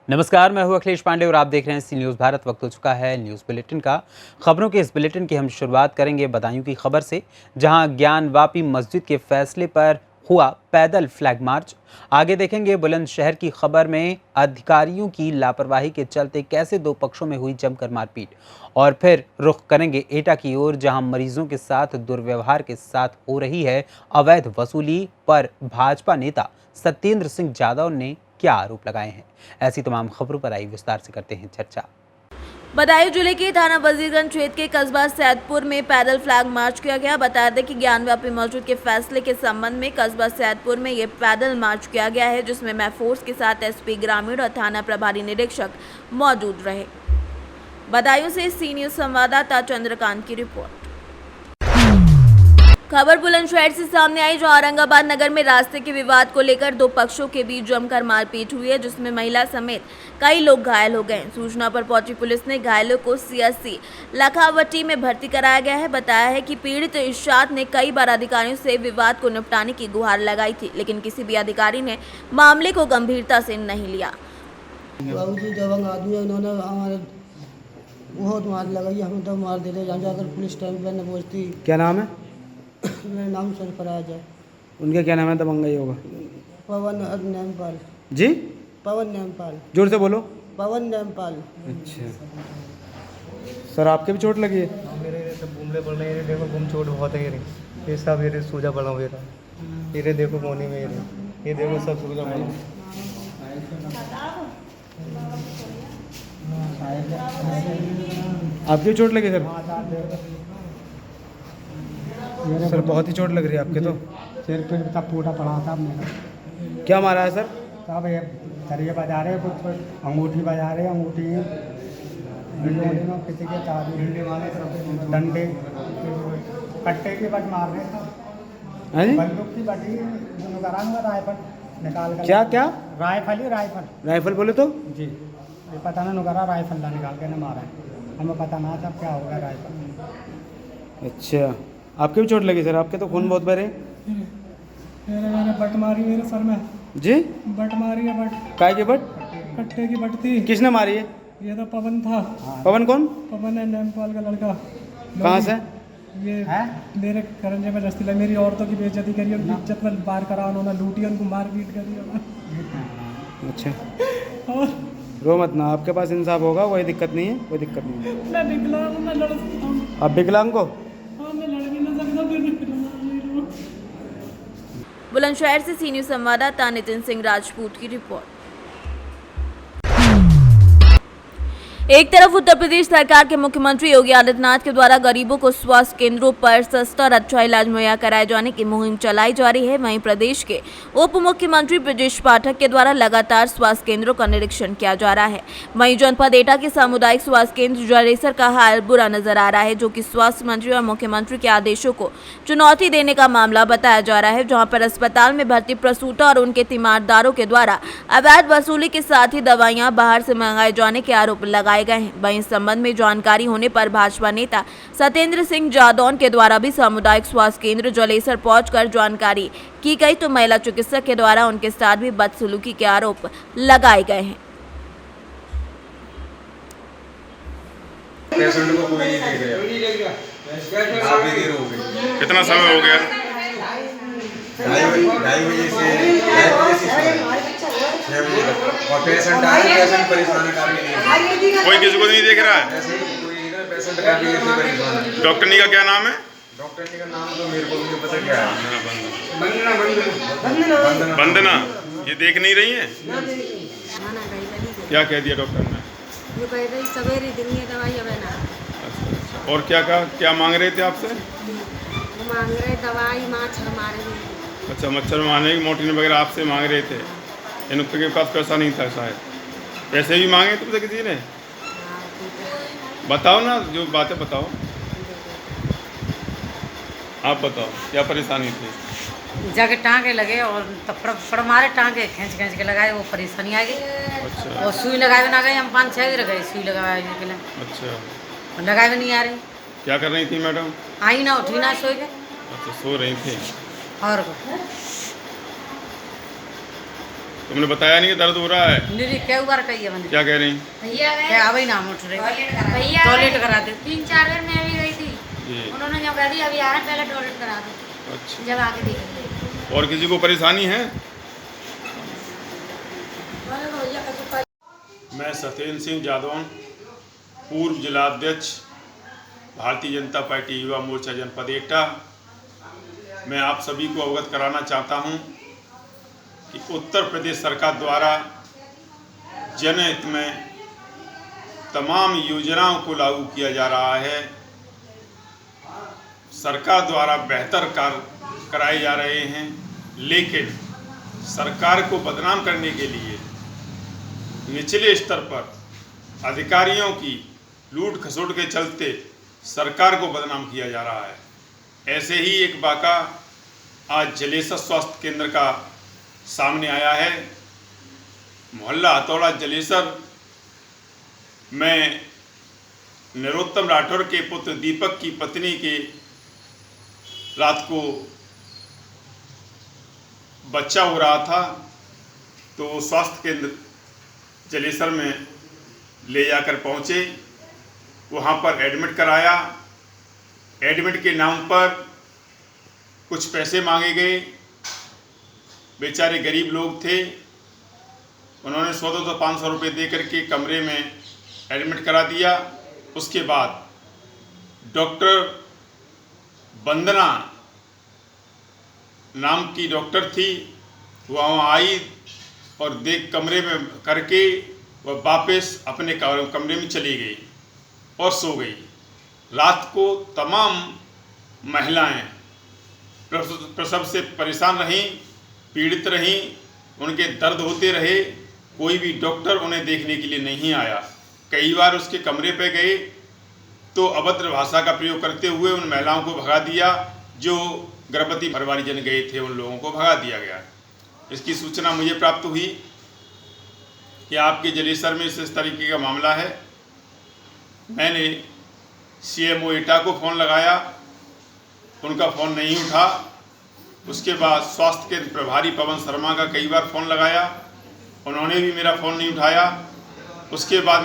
नमस्कार, मैं हूं अखिलेश पांडे और आप देख रहे हैं सी न्यूज़ भारत। वक्त हो चुका है न्यूज़ बुलेटिन का। खबरों के इस बुलेटिन की हम शुरुआत करेंगे बदायूं की खबर से, जहां ज्ञानवापी मस्जिद के फैसले पर हुआ पैदल फ्लैग मार्च। आगे देखेंगे बुलंदशहर की खबर में अधिकारियों की लापरवाही के चलते कैसे दो पक्षों में हुई जमकर मारपीट। और फिर रुख करेंगे एटा की ओर, जहां मरीजों के साथ दुर्व्यवहार के साथ हो रही है अवैध वसूली पर भाजपा नेता सत्येंद्र सिंह यादव ने क्या आरोप लगाए हैं। ऐसी तमाम खबरों पर आई विस्तार से करते हैं चर्चा। बदायूं जिले के थाना वजीरगंज क्षेत्र के कस्बा सैदपुर में पैदल फ्लैग मार्च किया गया। बता दें कि ज्ञानवापी मस्जिद के फैसले के संबंध में कस्बा सैदपुर में ये पैदल मार्च किया गया है, जिसमें मैफोर्स के साथ एसपी ग्रामीण और थाना प्रभारी निरीक्षक मौजूद रहे। बदायूं से सी न्यूज़ संवाददाता चंद्रकांत की रिपोर्ट। खबर बुलंदशहर से सामने आई, जहां औरंगाबाद नगर में रास्ते के विवाद को लेकर दो पक्षों के बीच जमकर मारपीट हुई है, जिसमें महिला समेत कई लोग घायल हो गए। सूचना पर पहुंची पुलिस ने घायलों को सीएससी लखावटी में भर्ती कराया गया है। बताया है कि पीड़ित इर्शाद ने कई बार अधिकारियों से विवाद को निपटाने की गुहार लगाई थी, लेकिन किसी भी अधिकारी ने मामले को गंभीरता से नहीं लिया। बाबूजी दबंग आदमी है, इन्होंने हमारे बहुत मार लगाई, हमें तो मार देते जहाँ जाकर पुलिस टाइम पर न पहुँचती। क्या नाम है? मेरा नाम सरफराज है। उनका क्या नाम है? दबंगई होगा। पवन नेमपाल। जी? पवन नेमपाल। जोर से बोलो। पवन नेमपाल। अच्छा सर, आपके भी चोट लगी है? मेरे सब घूमने पड़ रहे हैं, देखो घूम चोट बहुत है ये सब, ये सूजा पड़ा मेरा, ये देखो कोनी में, ये देखो सब सूजा पड़ा। आपकी भी चोट लगी सर? सर बहुत ही चोट लग रही है आपके तो। सिर पे तब फूटा पड़ा था मेरा। क्या मारा है सर? सब ये सरिये बजा रहे, कुछ अंगूठी बजा रहे, अंगूठी किसी के डंडे कट्टे की बट मार रहे थे, हाँ जी? बंदूक की बटी राइफल निकाल कर। क्या क्या? राइफल बोले तो? जी, ये पता ना नुकरा राइफल ना निकाल के ना मारा है, हमें पता ना था क्या होगा राइफल। अच्छा, आपके भी चोट लगी सर? आपके तो खून बहुत बह रहे हैं। मैंने बट मारी मेरे सर में। जी? बट मारी है, बट काय की बट? कट्टे की बट थी। किसने मारी है? ये तो पवन था। पवन कौन? पवन है नेपाल का लड़का। कहाँ से? ये मेरे करंजे में रस्ती लगी, मेरी औरतों की बेइज्जती करी, उनकी इज्जत में बार करा, उन्होंने लूटी, उनको मारपीट करी। अच्छा, और रो मत ना, आपके पास इंसाफ होगा, कोई दिक्कत नहीं है, कोई दिक्कत नहीं है। मैं विकलांग हूं, मैं लड़ सकता हूँ। आप विकलांग को? हाँ, मैं लड़ भी ना सकता, फिर भी बुलंदशहर से सी न्यूज़ संवाददाता नितिन सिंह राजपूत की रिपोर्ट। एक तरफ उत्तर प्रदेश सरकार के मुख्यमंत्री योगी आदित्यनाथ के द्वारा गरीबों को स्वास्थ्य केंद्रों पर सस्ता और अच्छा इलाज मुहैया कराए जाने की मुहिम चलाई जा रही है, वहीं प्रदेश के उप मुख्यमंत्री ब्रजेश पाठक के द्वारा लगातार स्वास्थ्य केंद्रों का निरीक्षण किया जा रहा है। वहीं जनपद एटा के सामुदायिक स्वास्थ्य केंद्र जलेसर का हाल बुरा नजर आ रहा है, जो कि स्वास्थ्य मंत्री और मुख्यमंत्री के आदेशों को चुनौती देने का मामला बताया जा रहा है, जहाँ पर अस्पताल में भर्ती प्रसूता और उनके तीमारदारों के द्वारा अवैध वसूली के साथ ही दवाइयाँ बाहर से मंगाए जाने के आरोप लगाए गए हैं। वहीं इस संबंध में जानकारी होने पर भाजपा नेता सत्येंद्र सिंह यादव के द्वारा भी सामुदायिक स्वास्थ्य केंद्र जलेसर पहुंचकर जानकारी की गई, तो महिला चिकित्सक के द्वारा उनके साथ भी बदसलूकी के आरोप लगाए गए हैं। पेशेंट को कोई नहीं देख रहा, काफी देर हो गई। कितना समय हो गया? 2:30 बजे से 6 बजे तक। और पेशेंट आए, पेशेंट परेशान है काफी। कोई किसी को नहीं देख रहा है? पेशेंट कोई नहीं देख रहा, पेशेंट काफी देर से परेशान है। डॉक्टरनी का क्या नाम है? डॉक्टरनी का नाम तो मेरे को भी नहीं पता क्या है। वंदना। ये देख नहीं रही है? क्या कह दिया डॉक्टर ने? जो कह रही सवेरे दिन ये दवाई अब ना। अच्छा, और क्या कहा? क्या मांग रहे थे आपसे? वो मांग रहे दवाई, मच्छर मारे हुए। अच्छा, मच्छर मारने की मोर्टिन वगैरह आपसे मांग रहे थे? इनके पास पैसा नहीं था शायद? पैसे भी मांगे तुमसे किसी ने? बताओ ना, जो बातें बताओ, आप बताओ क्या परेशानी थी? जाके टाँगे लगे और थप्पड़ मारे, टाँगे खींच के लगाए, वो परेशानी आ गई। अच्छा। और सुई लगाए ना गए, हम 5-6 दिन गए सुई लगाए के लिए। अच्छा, लगाए भी नहीं आ रही। क्या कर रही थी मैडम? आई ना, उठी ना, सो गए। अच्छा, सो रही थी। और तुमने बताया नहीं कि दर्द हो रहा है? मेरी क्या बार कही है मैंने, क्या कह रही? क्या अब ही नाम उठ रहे, टॉयलेट करा दे। 3-4 बार मैं भी गई थी, जी। उन्होंने जब कह दी अभी आ रहे पहले टॉयलेट करा दो, अच्छा। जब आके देखेंगे। और किसी को परेशानी है? मैं सत्येंद्र सिंह जादौन, पूर्व जिलाध्यक्ष भारतीय जनता पार्टी युवा मोर्चा जनपद एटा। मैं आप सभी को अवगत कराना चाहता हूं कि उत्तर प्रदेश सरकार द्वारा जनहित में तमाम योजनाओं को लागू किया जा रहा है। सरकार द्वारा बेहतर कार्य कराए जा रहे हैं, लेकिन सरकार को बदनाम करने के लिए निचले स्तर पर अधिकारियों की लूट खसोट के चलते सरकार को बदनाम किया जा रहा है। ऐसे ही एक वाक़ा आज जलेसर स्वास्थ्य केंद्र का सामने आया है। मोहल्ला हथौड़ा जलेसर में नरोत्तम राठौर के पुत्र दीपक की पत्नी के रात को बच्चा हो रहा था, तो स्वास्थ्य केंद्र जलेसर में ले जाकर पहुँचे, वहाँ पर एडमिट कराया। एडमिट के नाम पर कुछ पैसे मांगे गए। बेचारे गरीब लोग थे, उन्होंने 100-500 रुपये दे करके कमरे में एडमिट करा दिया। उसके बाद डॉक्टर वंदना नाम की डॉक्टर थी, वहाँ आई और देख कमरे में करके वह वापस अपने कमरे में चली गई और सो गई। रात को तमाम महिलाएं प्रसव से परेशान रहीं, पीड़ित रहीं, उनके दर्द होते रहे। कोई भी डॉक्टर उन्हें देखने के लिए नहीं आया। कई बार उसके कमरे पे गए तो अभद्र भाषा का प्रयोग करते हुए उन महिलाओं को भगा दिया। जो गर्भवती परिवारजन गए थे उन लोगों को भगा दिया गया। इसकी सूचना मुझे प्राप्त हुई कि आपके जलेसर में इस तरीके का मामला है। मैंने CMO एटा को फ़ोन लगाया, उनका फ़ोन नहीं उठा। उसके बाद स्वास्थ्य केंद्र प्रभारी पवन शर्मा का कई बार फ़ोन लगाया, उन्होंने भी मेरा फ़ोन नहीं उठाया। उसके बाद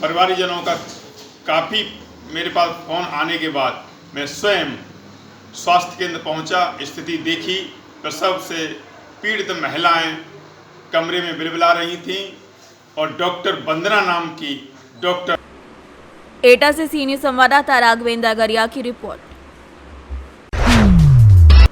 परिवारजनों का काफ़ी मेरे पास फ़ोन आने के बाद मैं स्वयं स्वास्थ्य केंद्र पहुंचा, स्थिति देखी। प्रसव से पीड़ित महिलाएं कमरे में बिलबिला रही थीं और डॉक्टर वंदना नाम की डॉक्टर। एटा से सीनियर संवाददाता राघवेंद्र गरिया की रिपोर्ट।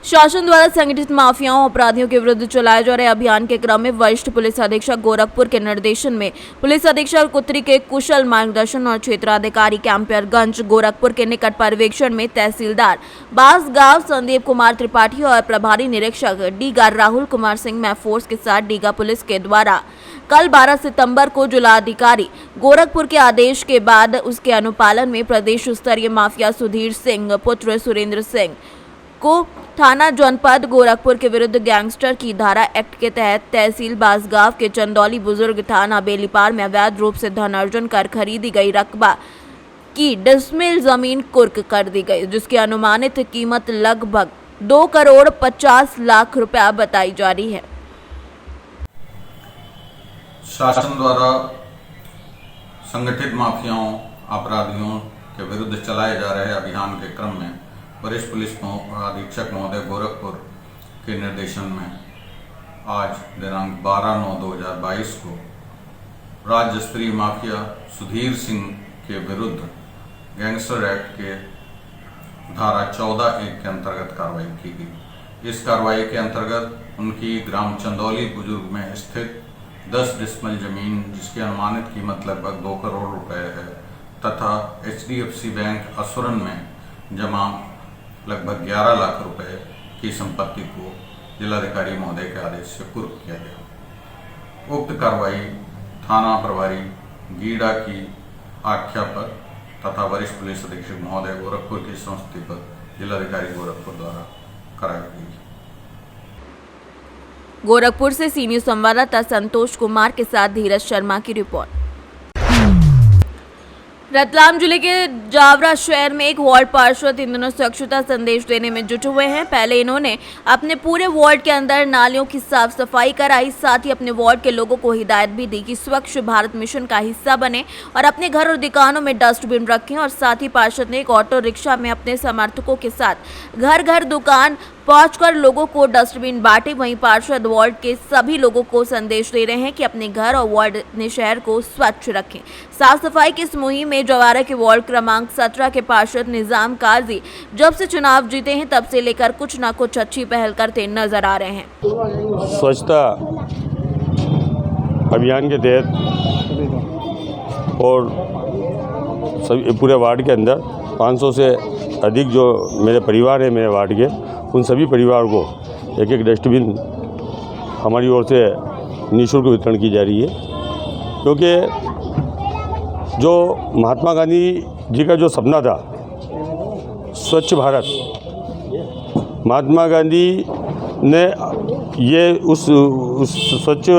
शासन द्वारा संगठित माफियाओं अपराधियों के विरुद्ध चलाए जा रहे अभियान के क्रम में वरिष्ठ पुलिस अधीक्षक गोरखपुर के निर्देशन में पुलिस अधीक्षक उत्तरी के कुशल मार्गदर्शन और क्षेत्राधिकारी कैंपियरगंज गोरखपुर के निकट पर्यवेक्षण में तहसीलदार बासगांव संदीप कुमार त्रिपाठी और प्रभारी निरीक्षक डीगा राहुल कुमार सिंह मैफोर्स के साथ डीगा पुलिस के द्वारा कल 12 सितंबर को जिलाधिकारी गोरखपुर के आदेश के बाद उसके अनुपालन में प्रदेश स्तरीय माफिया सुधीर सिंह पुत्र सुरेंद्र सिंह को थाना जनपद गोरखपुर के विरुद्ध गैंगस्टर की धारा एक्ट के तहत तहसील बासगांव के चंदौली बुजुर्ग थाना बेलीपार में अवैध रूप से धन अर्जन कर खरीदी गई रकबा की डिसमिल जमीन कुर्क कर दी गई, जिसकी अनुमानित कीमत लगभग 2,50,00,000 रुपया बताई जा रही है। शासन द्वारा संगठित माफियाओं अपराधियों के विरुद्ध चलाए जा रहे अभियान के क्रम में वरिष्ठ पुलिस अधीक्षक महोदय गोरखपुर के निर्देशन में आज दिनांक 12/9/2022 को राज्य स्तरीय माफिया सुधीर सिंह के विरुद्ध गैंगस्टर एक्ट के धारा 14(1) के अंतर्गत कार्रवाई की गई। इस कार्रवाई के अंतर्गत उनकी ग्राम चंदौली बुजुर्ग में स्थित 10 डिसमिल जमीन, जिसकी अनुमानित कीमत लगभग 2 करोड़ रुपए है, तथा HDFC बैंक असुरन में जमा लगभग 11 लाख रुपए की संपत्ति को जिलाधिकारी महोदय के आदेश से कुर्क किया गया। उक्त कार्रवाई थाना प्रभारी गीड़ा की आख्या पर तथा वरिष्ठ पुलिस अधीक्षक महोदय गोरखपुर की संस्तुति पर जिलाधिकारी गोरखपुर द्वारा कराई गई। गोरखपुर से सीनियर संवाददाता संतोष कुमार के साथ धीरज शर्मा की रिपोर्ट। रतलाम जिले के जावरा शहर में एक वार्ड पार्षद इन दिनों स्वच्छता संदेश देने में जुटे हुए हैं। पहले इन्होंने अपने पूरे वार्ड के अंदर नालियों की साफ सफाई कराई, साथ ही अपने वार्ड के लोगों को हिदायत भी दी कि स्वच्छ भारत मिशन का हिस्सा बने और अपने घर और दुकानों में डस्टबिन रखें। और साथ ही पार्षद ने एक ऑटो रिक्शा में अपने समर्थकों के साथ घर घर दुकान पहुंचकर लोगों को डस्टबिन बांटे। वहीं पार्षद वार्ड के सभी लोगों को संदेश दे रहे हैं कि अपने घर और वार्ड अपने शहर को स्वच्छ रखें। साफ सफाई की इस मुहिम में जवारा के वार्ड क्रमांक 17 के पार्षद निजाम काजी जब से चुनाव जीते हैं तब से लेकर कुछ न कुछ अच्छी पहल करते नजर आ रहे हैं। स्वच्छता अभियान के तहत और सभी पूरे वार्ड के अंदर 500 से अधिक जो मेरे परिवार है मेरे वार्ड के, उन सभी परिवार को एक एक डस्टबिन हमारी ओर से निःशुल्क वितरण की जा रही है। क्योंकि जो महात्मा गांधी जी का जो सपना था स्वच्छ भारत, महात्मा गांधी ने ये उस स्वच्छ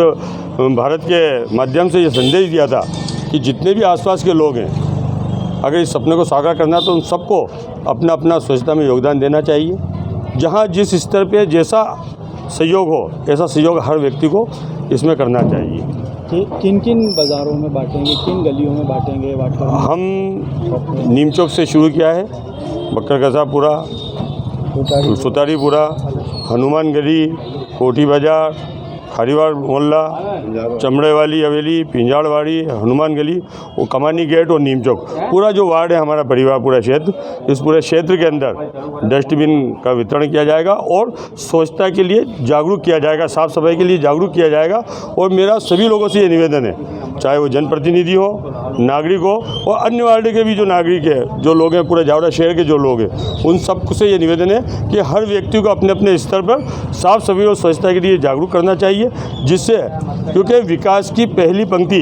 भारत के माध्यम से ये संदेश दिया था कि जितने भी आसपास के लोग हैं, अगर इस सपने को साकार करना तो उन सबको अपना अपना स्वच्छता में योगदान देना चाहिए। जहाँ जिस स्तर पे जैसा सहयोग हो, ऐसा सहयोग हर व्यक्ति को इसमें करना चाहिए। किन किन बाज़ारों में बांटेंगे, किन गलियों में बांटेंगे? हम नीम चौक से शुरू किया है, बक्कर कसापुरा, सुतारीपुरा, हनुमान गली, कोठी बाज़ार, हरिवार मोहल्ला, चमड़े वाली हवेली, पिंजाड़वाड़ी, हनुमान गली, वो कमानी गेट और नीम चौक, पूरा जो वार्ड है हमारा परिवार, पूरा क्षेत्र, इस पूरे क्षेत्र के अंदर डस्टबिन का वितरण किया जाएगा और स्वच्छता के लिए जागरूक किया जाएगा, साफ़ सफाई के लिए जागरूक किया जाएगा। और मेरा सभी लोगों से ये निवेदन है, चाहे वो जनप्रतिनिधि हो, नागरिक हो और अन्य वार्ड के भी जो नागरिक है, जो लोग हैं, पूरे जावड़ा शहर के जो लोग हैं, उन सब से ये निवेदन है कि हर व्यक्ति को अपने अपने स्तर पर साफ़ सफाई और स्वच्छता के लिए जागरूक करना चाहिए। जिससे, क्योंकि विकास की पहली पंक्ति,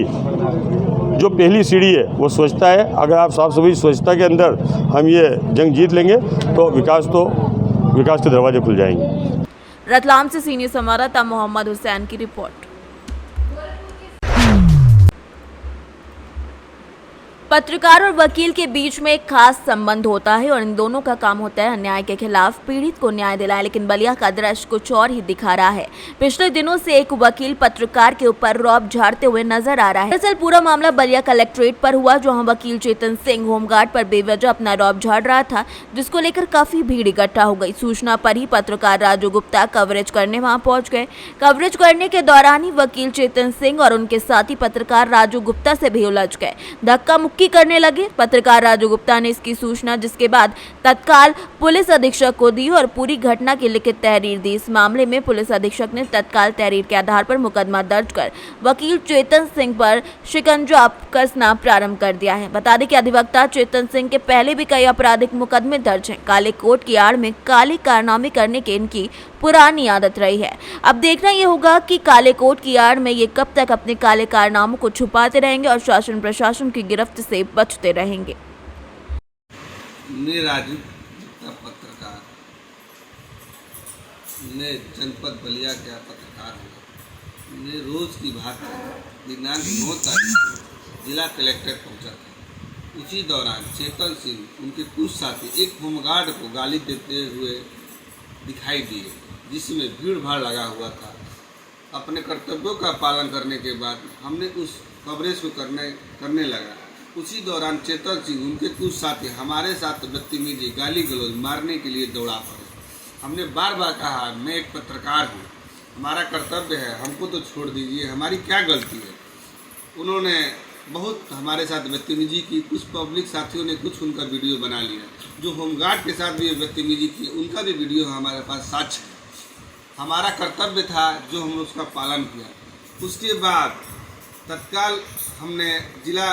जो पहली सीढ़ी है वो स्वच्छता है। अगर आप साफ सफाई स्वच्छता के अंदर हम ये जंग जीत लेंगे तो विकास के दरवाजे खुल जाएंगे। रतलाम से सीनियर संवाददाता मोहम्मद हुसैन की रिपोर्ट। पत्रकार और वकील के बीच में एक खास संबंध होता है और इन दोनों का काम होता है अन्याय के खिलाफ पीड़ित को न्याय दिलाए। लेकिन बलिया का दृश्य कुछ और ही दिखा रहा है। पिछले दिनों से एक वकील पत्रकार के ऊपर रौब झाड़ते हुए नजर आ रहा है। दरअसल पूरा मामला बलिया कलेक्ट्रेट पर हुआ, जहां वकील चेतन सिंह होमगार्ड पर बेवजह अपना रौब झाड़ रहा था, जिसको लेकर काफी भीड़ इकट्ठा हो गई। सूचना पर ही पत्रकार राजू गुप्ता कवरेज करने वहां पहुंच गए। कवरेज करने के दौरान ही वकील चेतन सिंह और उनके साथी पत्रकार राजू गुप्ता से भी उलझ गए, धक्का मुक्की करने लगे। पत्रकार राजू गुप्ता ने इसकी सूचना जिसके बाद तत्काल पुलिस अधीक्षक को दी और पूरी घटना की लिखित तहरीर दी। इस मामले में पुलिस अधीक्षक ने तत्काल तहरीर के आधार पर मुकदमा दर्ज कर वकील चेतन सिंह पर शिकंजा कसना प्रारंभ कर दिया है। बता दें कि अधिवक्ता चेतन सिंह के पहले भी कई आपराधिक मुकदमे दर्ज हैं। काले कोट की आड़ में काले कारनामे करने की इनकी पुरानी आदत रही है। अब देखना यह होगा कि काले कोट की आड़ में ये कब तक अपने काले कारनामों को छुपाते रहेंगे और शासन प्रशासन की गिरफ्त से बचते रहेंगे। मैं राजू पत्रकार, मैं जनपद बलिया का पत्रकार हूँ। मैं रोज की भांति दिनांक 9 तारीख को जिला कलेक्ट्रेट पहुंचा था। उसी दौरान चेतन सिंह उनके कुछ साथी एक होमगार्ड को गाली देते हुए दिखाई दिए, जिसमें भीड़ भाड़ लगा हुआ था। अपने कर्तव्यों का पालन करने के बाद हमने उस कवरेज को करने लगा। उसी दौरान चेतन सिंह उनके कुछ साथी हमारे साथ बदतमीजी, गाली गलौज मारने के लिए दौड़ा पड़े। हमने बार बार कहा, मैं एक पत्रकार हूँ, हमारा कर्तव्य है, हमको तो छोड़ दीजिए, हमारी क्या गलती है। उन्होंने बहुत हमारे साथ बदतमीजी की। कुछ पब्लिक साथियों ने कुछ उनका वीडियो बना लिया। जो होमगार्ड के साथ भी बदतमीजी की, उनका भी वीडियो हमारे पास साक्ष्य है। हमारा कर्तव्य था जो हमने उसका पालन किया। उसके बाद तत्काल हमने जिला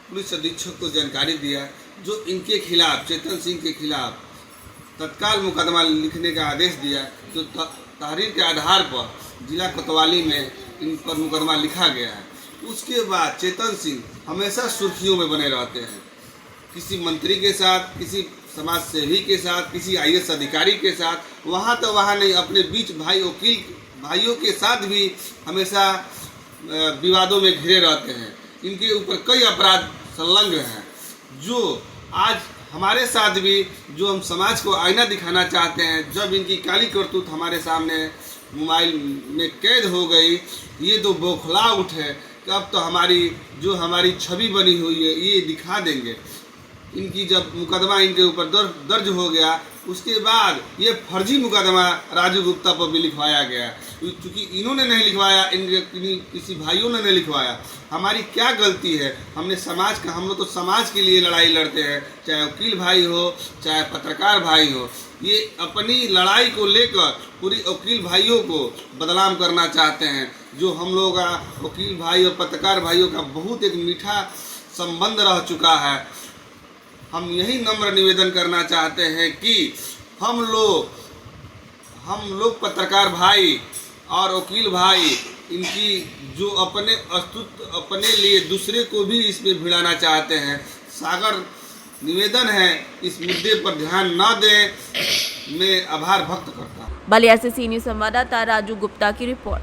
पुलिस अधीक्षक को जानकारी दिया, जो इनके खिलाफ, चेतन सिंह के खिलाफ तत्काल मुकदमा लिखने का आदेश दिया। तो तहरीर के आधार पर जिला कोतवाली में इन पर मुकदमा लिखा गया है। उसके बाद चेतन सिंह हमेशा सुर्खियों में बने रहते हैं, किसी मंत्री के साथ, किसी समाज सेवी के साथ, किसी IAS अधिकारी के साथ, वहाँ तो वहाँ नहीं, अपने बीच भाई वकील भाइयों के साथ भी हमेशा विवादों में घिरे रहते हैं। इनके ऊपर कई अपराध संलग्न हैं, जो आज हमारे साथ भी जो हम समाज को आईना दिखाना चाहते हैं, जब इनकी काली करतूत हमारे सामने मोबाइल में कैद हो गई, ये तो बौखला उठे कि अब तो हमारी छवि बनी हुई है ये दिखा देंगे। इनकी जब मुकदमा इनके ऊपर दर्ज हो गया, उसके बाद ये फर्जी मुकदमा राजू गुप्ता पर भी लिखवाया गया, क्योंकि इन्होंने नहीं लिखवाया, इनके किसी भाइयों ने नहीं लिखवाया। हमारी क्या गलती है? हम लोग तो समाज के लिए लड़ाई लड़ते हैं, चाहे वकील भाई हो चाहे पत्रकार भाई हो। ये अपनी लड़ाई को लेकर पूरी वकील भाइयों को बदनाम करना चाहते हैं, जो हम लोग वकील भाई और पत्रकार भाइयों का बहुत एक मीठा संबंध रह चुका है। हम यही नम्र निवेदन करना चाहते हैं कि हम लोग पत्रकार भाई और वकील भाई इनकी जो अपने लिए दूसरे को भी इसमें भिड़ाना चाहते हैं, सागर निवेदन है इस मुद्दे पर ध्यान न दें। मैं आभार व्यक्त करता हूँ। बलिया से सीनियर संवाददाता राजू गुप्ता की रिपोर्ट।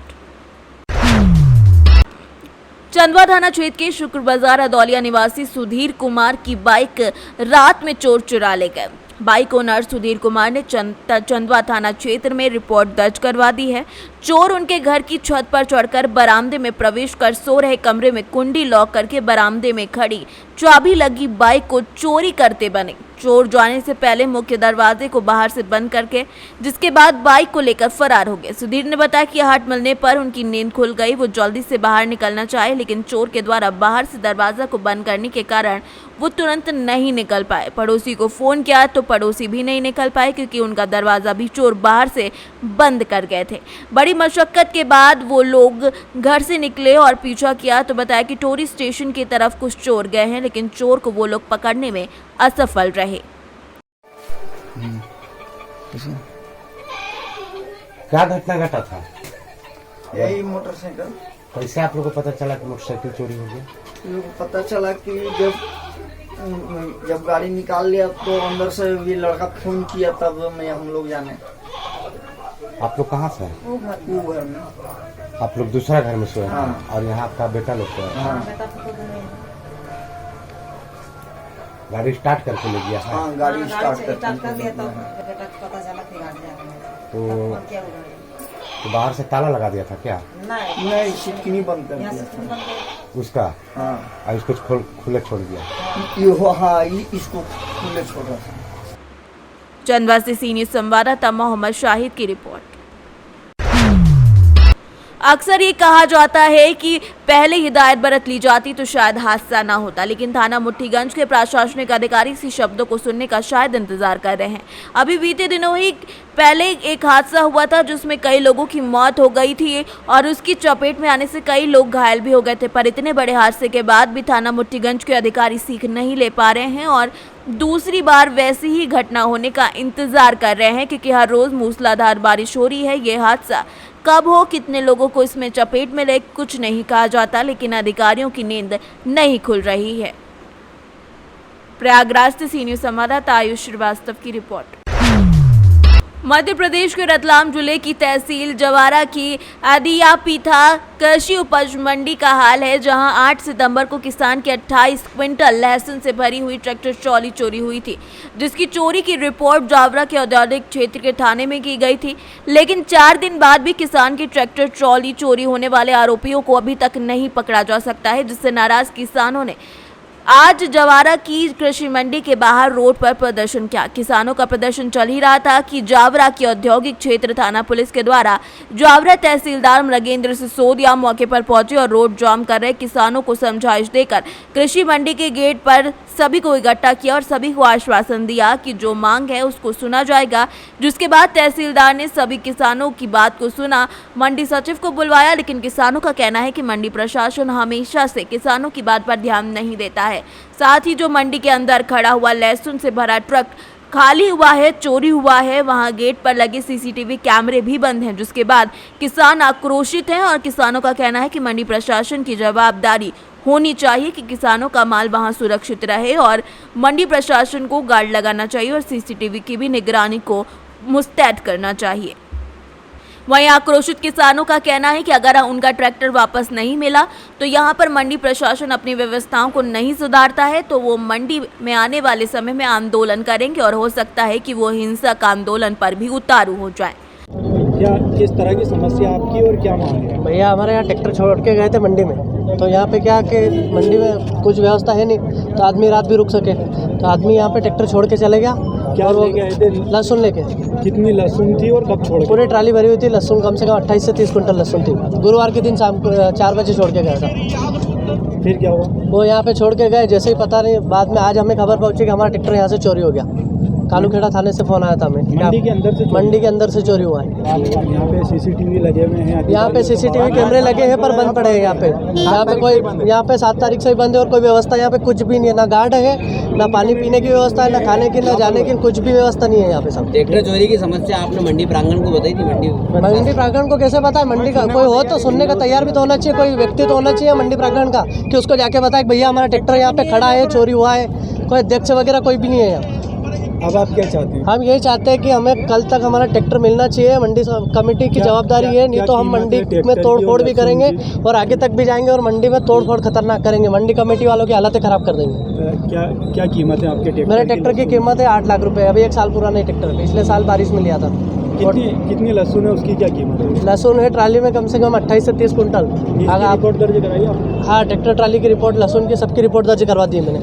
चंदवा थाना क्षेत्र के शुक्र बाजार अदौलिया निवासी सुधीर कुमार की बाइक रात में चोर चुरा ले गए। बाइक ओनर सुधीर कुमार ने चंदवा थाना क्षेत्र में रिपोर्ट दर्ज करवा दी है। चोर उनके घर की छत पर चढ़कर बरामदे में प्रवेश कर सो रहे कमरे में कुंडी लॉक करके बरामदे में खड़ी चाबी लगी बाइक को चोरी करते बने। चोर जाने से पहले मुख्य दरवाजे को बाहर से बंद करके जिसके बाद बाइक को लेकर फरार हो गए। सुधीर ने बताया कि आहट मिलने पर उनकी नींद खुल गई। वो जल्दी से बाहर निकलना चाहे, लेकिन चोर के द्वारा बाहर से दरवाजा को बंद करने के कारण वो तुरंत नहीं निकल पाए। पड़ोसी को फोन किया तो पड़ोसी भी नहीं निकल पाए, क्योंकि उनका दरवाजा भी चोर बाहर से बंद कर गए थे। बड़ी मशक्कत के बाद वो लोग घर से निकले और पीछा किया तो बताया कि टोरी स्टेशन की तरफ कुछ चोर गए हैं, लेकिन चोर को वो लोग पकड़ने में असफल रहे। क्या घटना घटा था? यही मोटरसाइकिल। कैसे आप लोग को पता चला कि मोटरसाइकिल चोरी हो गया? लोगों को पता चला कि जब गाड़ी निकाल लिया तो अंदर से ये लड़का फोन किया, तब हम लोग जाने। आप लोग कहाँ से हैं? वो घर में। आप लोग दूसरा घर में सोए हैं? हाँ। और यहाँ आपका बेटा लोग सोए हैं? हाँ। गाड़ी स्टार्ट करके ले गया? हाँ, गाड़ी स्टार्ट कर लिया तो तो बाहर से ताला लगा दिया था क्या? नहीं, सिटकिनी बंद कर दिया था उसका। हाँ। और इसको खुले छोड़ दिया? हाँ, इसको खुले छोड़ा था। चंदवा से सीनियर संवाददाता मोहम्मद शाहिद की रिपोर्ट। अक्सर ये कहा जाता है कि पहले हिदायत बरत ली जाती तो शायद हादसा ना होता, लेकिन थाना मुट्ठीगंज के प्रशासनिक अधिकारी इसी शब्दों को सुनने का शायद इंतजार कर रहे हैं। अभी बीते दिनों ही पहले एक हादसा हुआ था जिसमें कई लोगों की मौत हो गई थी और उसकी चपेट में आने से कई लोग घायल भी हो गए थे। पर इतने बड़े हादसे के बाद भी थाना मुट्ठीगंज के अधिकारी सीख नहीं ले पा रहे हैं और दूसरी बार वैसी ही घटना होने का इंतजार कर रहे हैं, क्योंकि हर रोज मूसलाधार बारिश हो रही है। ये हादसा कब हो, कितने लोगों को इसमें चपेट में ले, कुछ नहीं कहा जाता, लेकिन अधिकारियों की नींद नहीं खुल रही है। प्रयागराज से सीनियर संवाददाता आयुष श्रीवास्तव की रिपोर्ट। मध्य प्रदेश के रतलाम जिले की तहसील जवारा की आदियापीथा कृषि उपज मंडी का हाल है, जहां 8 सितंबर को किसान के 28 क्विंटल लहसुन से भरी हुई ट्रैक्टर ट्रॉली चोरी हुई थी, जिसकी चोरी की रिपोर्ट जावरा के औद्योगिक क्षेत्र के थाने में की गई थी। लेकिन 4 दिन बाद भी किसान की ट्रैक्टर ट्रॉली चोरी होने वाले आरोपियों को अभी तक नहीं पकड़ा जा सकता है, जिससे नाराज किसानों ने आज जवारा की कृषि मंडी के बाहर रोड पर प्रदर्शन किया। किसानों का प्रदर्शन चल ही रहा था कि जावरा की औद्योगिक क्षेत्र थाना पुलिस के द्वारा जावरा तहसीलदार मृगेंद्र सिसोदिया मौके पर पहुंचे और रोड जाम कर रहे किसानों को समझाइश देकर कृषि मंडी के गेट पर सभी को इकट्ठा किया और सभी को आश्वासन दिया कि जो मांग है उसको सुना जाएगा। जिसके बाद तहसीलदार ने सभी किसानों की बात को सुना, मंडी सचिव को बुलवाया, लेकिन किसानों का कहना है कि मंडी प्रशासन हमेशा से किसानों की बात पर ध्यान नहीं देता है। साथ ही जो मंडी के अंदर खड़ा हुआ लहसुन से भरा ट्रक खाली हुआ है, चोरी हुआ है, वहां गेट पर लगे सीसीटीवी कैमरे भी बंद हैं, जिसके बाद किसान आक्रोशित हैं और किसानों का कहना है कि मंडी प्रशासन की जवाबदारी होनी चाहिए कि किसानों का माल वहां सुरक्षित रहे और मंडी प्रशासन को गार्ड लगाना चाहिए और सीसीटीवी की भी निगरानी को मुस्तैद करना चाहिए। वहीं आक्रोशित किसानों का कहना है कि अगर उनका ट्रैक्टर वापस नहीं मिला तो यहां पर मंडी प्रशासन अपनी व्यवस्थाओं को नहीं सुधारता है तो वो मंडी में आने वाले समय में आंदोलन करेंगे और हो सकता है कि वो हिंसक आंदोलन पर भी उतारू हो जाए। क्या किस तरह की समस्या आपकी और क्या मांग है? भैया हमारे यहाँ ट्रैक्टर छोड़ के गए थे मंडी में, तो यहाँ पे क्या कि मंडी में कुछ व्यवस्था है नहीं, तो आदमी रात भी रुक सके, तो आदमी यहाँ पे ट्रैक्टर छोड़ के चले गया। क्या लेके आए थे? लहसुन लेके। कितनी लहसुन थी और कब छोड़? पूरी ट्राली भरी हुई थी लहसुन, कम से कम 28 से 30 कुंटल लहसुन थी। गुरुवार के दिन शाम को 4 बजे छोड़ के गया था। फिर क्या हुआ? वो यहाँ पे छोड़ के गए, जैसे ही पता नहीं, बाद में आज हमें खबर पहुंची कि हमारा ट्रैक्टर यहाँ से चोरी हो गया। कालूखेड़ा थाने से फ़ोन आया था हमें। मंडी के अंदर से? मंडी के अंदर से चोरी हुआ है। यहाँ पे सीसीटीवी लगे हुए हैं? यहाँ पे सीसीटीवी कैमरे लगे हैं पर बंद पड़े हैं यहाँ पे। यहाँ पे कोई, यहाँ पे 7 तारीख से ही बंद है और कोई व्यवस्था यहाँ पे कुछ भी नहीं है, ना गार्ड है, ना पानी पीने की व्यवस्था है, ना खाने की, ना जाने की, कुछ भी व्यवस्था नहीं है यहाँ पे। सब ट्रैक्टर चोरी की समस्या आपने मंडी प्रांगण को बताई थी? मंडी प्रांगण को कैसे बताए? मंडी का कोई हो तो सुनने का तैयार भी तो होना चाहिए, कोई व्यक्ति तो होना चाहिए मंडी प्रांगण का कि उसको जाके बताए भैया हमारा ट्रैक्टर यहाँ पे खड़ा है, चोरी हुआ है। कोई अध्यक्ष वगैरह कोई भी नहीं है यहाँ। अब आप क्या चाहते हैं? हम यही चाहते हैं कि हमें कल तक हमारा ट्रैक्टर मिलना चाहिए। मंडी कमेटी की जवाबदारी है, नहीं तो हम मंडी में तोड़ फोड़ भी करेंगे और आगे तक भी जाएंगे और मंडी में तोड़ फोड़ खतरनाक करेंगे। मंडी कमेटी वालों की हालतें खराब कर देंगे। क्या कीमत है आपके ट्रैक्टर? मेरे ट्रैक्टर की कीमत है 8 लाख रुपए। अभी 1 साल पुराना ट्रैक्टर, पिछले साल बारिश में लिया था। कितनी लहसुन है, उसकी क्या कीमत है? लहसुन है ट्राली में कम से कम 28 से 30 कुंटल। रिपोर्ट दर्ज कराई आप? हाँ, ट्रैक्टर ट्राली की रिपोर्ट, लहसुन की सबकी रिपोर्ट दर्ज करवा दी मैंने।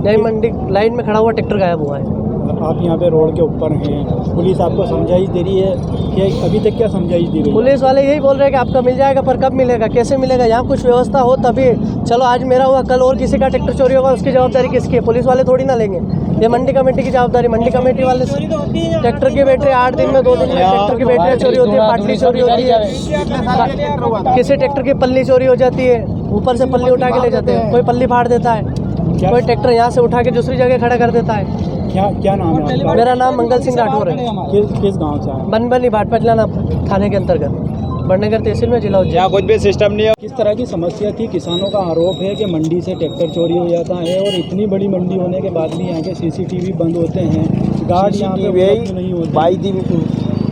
नई मंडी लाइन में खड़ा हुआ ट्रैक्टर गायब हुआ है। आप यहाँ पे रोड के ऊपर हैं, पुलिस आपको समझाइश दे रही है कि अभी तक क्या समझाइश दी गई? पुलिस वाले यही बोल रहे हैं कि आपका मिल जाएगा, पर कब मिलेगा, कैसे मिलेगा? यहाँ कुछ व्यवस्था हो तभी। चलो आज मेरा हुआ, कल और किसी का ट्रैक्टर चोरी होगा, उसकी जवाबदारी किसकी है? पुलिस वाले थोड़ी ना लेंगे, ये मंडी कमेटी की जवाबदारी। मंडी कमेटी वाले ट्रैक्टर की बैटरी 8 दिन में 2 दिन में ट्रैक्टर की बैटरी चोरी होती है, पाटली चोरी होती है, किसी ट्रैक्टर की पल्ली चोरी हो जाती है, ऊपर से पल्ली उठा के ले जाते हैं, कोई पल्ली फाड़ देता है, कोई ट्रैक्टर यहाँ से उठा के दूसरी जगह खड़ा कर देता है। क्या नाम है आपका? मेरा नाम मंगल सिंह राठौर है। किस गांव से? बनबनी भाटपटला थाने के अंतर्गत, बड़नगर तहसील में, जिला उज्जैन। कुछ भी सिस्टम नहीं है। किस तरह की समस्या थी? किसानों का आरोप है कि मंडी से ट्रैक्टर चोरी हो जाता है और इतनी बड़ी मंडी होने के बाद भी यहाँ के सीसीटीवी बंद होते हैं, गार्ड यहाँ पे नहीं होते।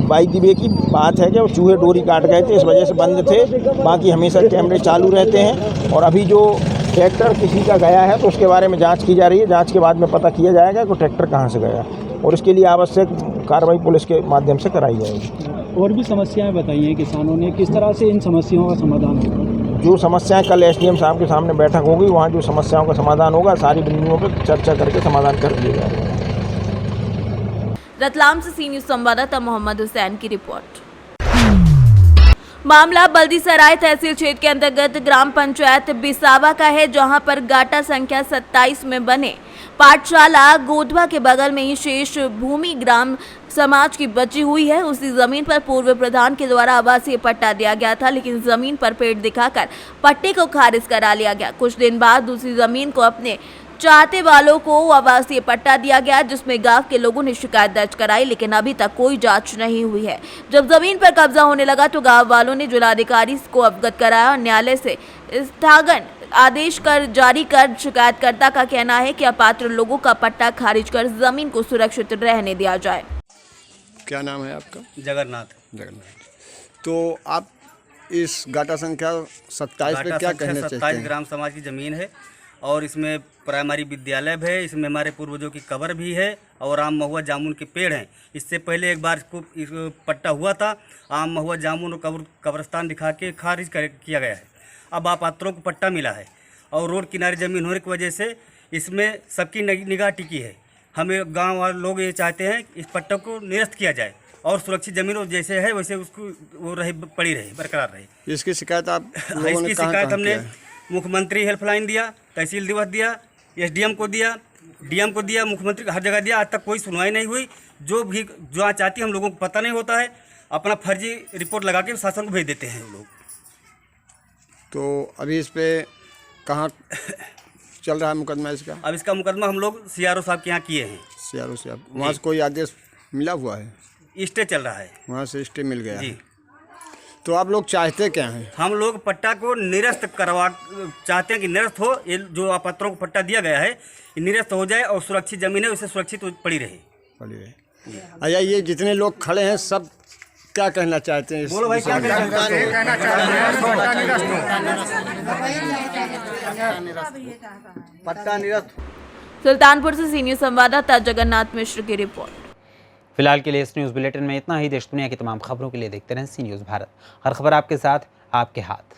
बाई दिवे की बात है कि वो चूहे डोरी काट गए थे, इस वजह से बंद थे। बाकी हमेशा कैमरे चालू रहते हैं। और अभी जो ट्रैक्टर किसी का गया है तो उसके बारे में जांच की जा रही है। जांच के बाद में पता किया जाएगा कि ट्रैक्टर कहां से गया और इसके लिए आवश्यक कार्रवाई पुलिस के माध्यम से कराई जाएगी। और भी समस्याएं बताई हैं किसानों ने, किस तरह से इन समस्याओं का समाधान होगा? जो समस्याएं कल एसडीएम साहब के सामने बैठक होगी, वहाँ जो समस्याओं का समाधान होगा, सारी बिंदुओं पर चर्चा करके समाधान कर दिया जाएगा। रतलाम से सी न्यूज़ संवाददाता मोहम्मद हुसैन की रिपोर्ट। मामला बल्दीसराय तहसील क्षेत्र के अंतर्गत ग्राम पंचायत बिसावा का है, जहां पर गाटा संख्या 27 में बने पाठशाला गोधवा के बगल में ही शेष भूमि ग्राम समाज की बची हुई है। उसी जमीन पर पूर्व प्रधान के द्वारा आवासीय पट्टा दिया गया था, लेकिन जमीन पर पेड़ दिखाकर पट्टे को खारिज करा लिया गया। कुछ दिन बाद दूसरी जमीन को अपने चाहते वालों को आवासीय पट्टा दिया गया, जिसमें गांव के लोगों ने शिकायत दर्ज कराई, लेकिन अभी तक कोई जांच नहीं हुई है। जब जमीन पर कब्जा होने लगा तो गांव वालों ने जिलाधिकारी को अवगत कराया और न्यायालय से स्थगन आदेश जारी कर शिकायतकर्ता का कहना है कि अपात्र लोगों का पट्टा खारिज कर जमीन को सुरक्षित रहने दिया जाए। क्या नाम है आपका? जगन्नाथ। तो आप इस गाटा संख्या 27 पे क्या कहना चाहते हैं? 27 ग्राम समाज की ज़मीन है और इसमें प्राइमरी विद्यालय भी है, इसमें हमारे पूर्वजों की कब्र भी है और आम महुआ जामुन के पेड़ हैं। इससे पहले एक बार इसको पट्टा हुआ था, आम महुआ जामुन और कब्रस्तान दिखा के खारिज किया गया है। अब अपात्रों को पट्टा मिला है और रोड किनारे ज़मीन होने की वजह से इसमें सबकी निगाह टिकी है। हमें गाँव वाले लोग ये चाहते हैं इस पट्टा को निरस्त किया जाए और सुरक्षित जमीन जैसे है वैसे उसको वो पड़ी रहे, बरकरार रहे। इसकी शिकायत आप इसकी शिकायत हमने मुख्यमंत्री हेल्पलाइन दिया, तहसील दिवस दिया, एसडीएम को दिया, डीएम को दिया, मुख्यमंत्री हर जगह दिया, आज तक कोई सुनवाई नहीं हुई। जो भी जो चाहती हम लोगों को पता नहीं होता है, अपना फर्जी रिपोर्ट लगा के शासन को भेज देते हैं लोग। तो अभी इस पे कहाँ चल रहा है मुकदमा इसका? अब इसका मुकदमा हम लोग सीआरओ साहब के यहाँ किए हैं। सीआरओ साहब वहाँ से कोई आदेश मिला हुआ है? स्टे चल रहा है, वहाँ से स्टे मिल गया जी। है। तो आप लोग चाहते क्या हैं? हम लोग पट्टा को निरस्त करवा चाहते हैं कि निरस्त हो, ये जो अपात्रों को पट्टा दिया गया है ये निरस्त हो जाए और सुरक्षित जमीन है उसे सुरक्षित पड़ी रहे। अच्छा, ये जितने लोग खड़े हैं सब क्या कहना चाहते हैं? बोलो भाई, क्या कहना पट्टा निरस्त। सुल्तानपुर से सी न्यूज़ संवाददाता जगन्नाथ मिश्र की रिपोर्ट। फिलहाल के लिए इस न्यूज़ बुलेटिन में इतना ही। देश दुनिया की तमाम खबरों के लिए देखते रहें सी न्यूज़ भारत। हर खबर आपके साथ, आपके हाथ।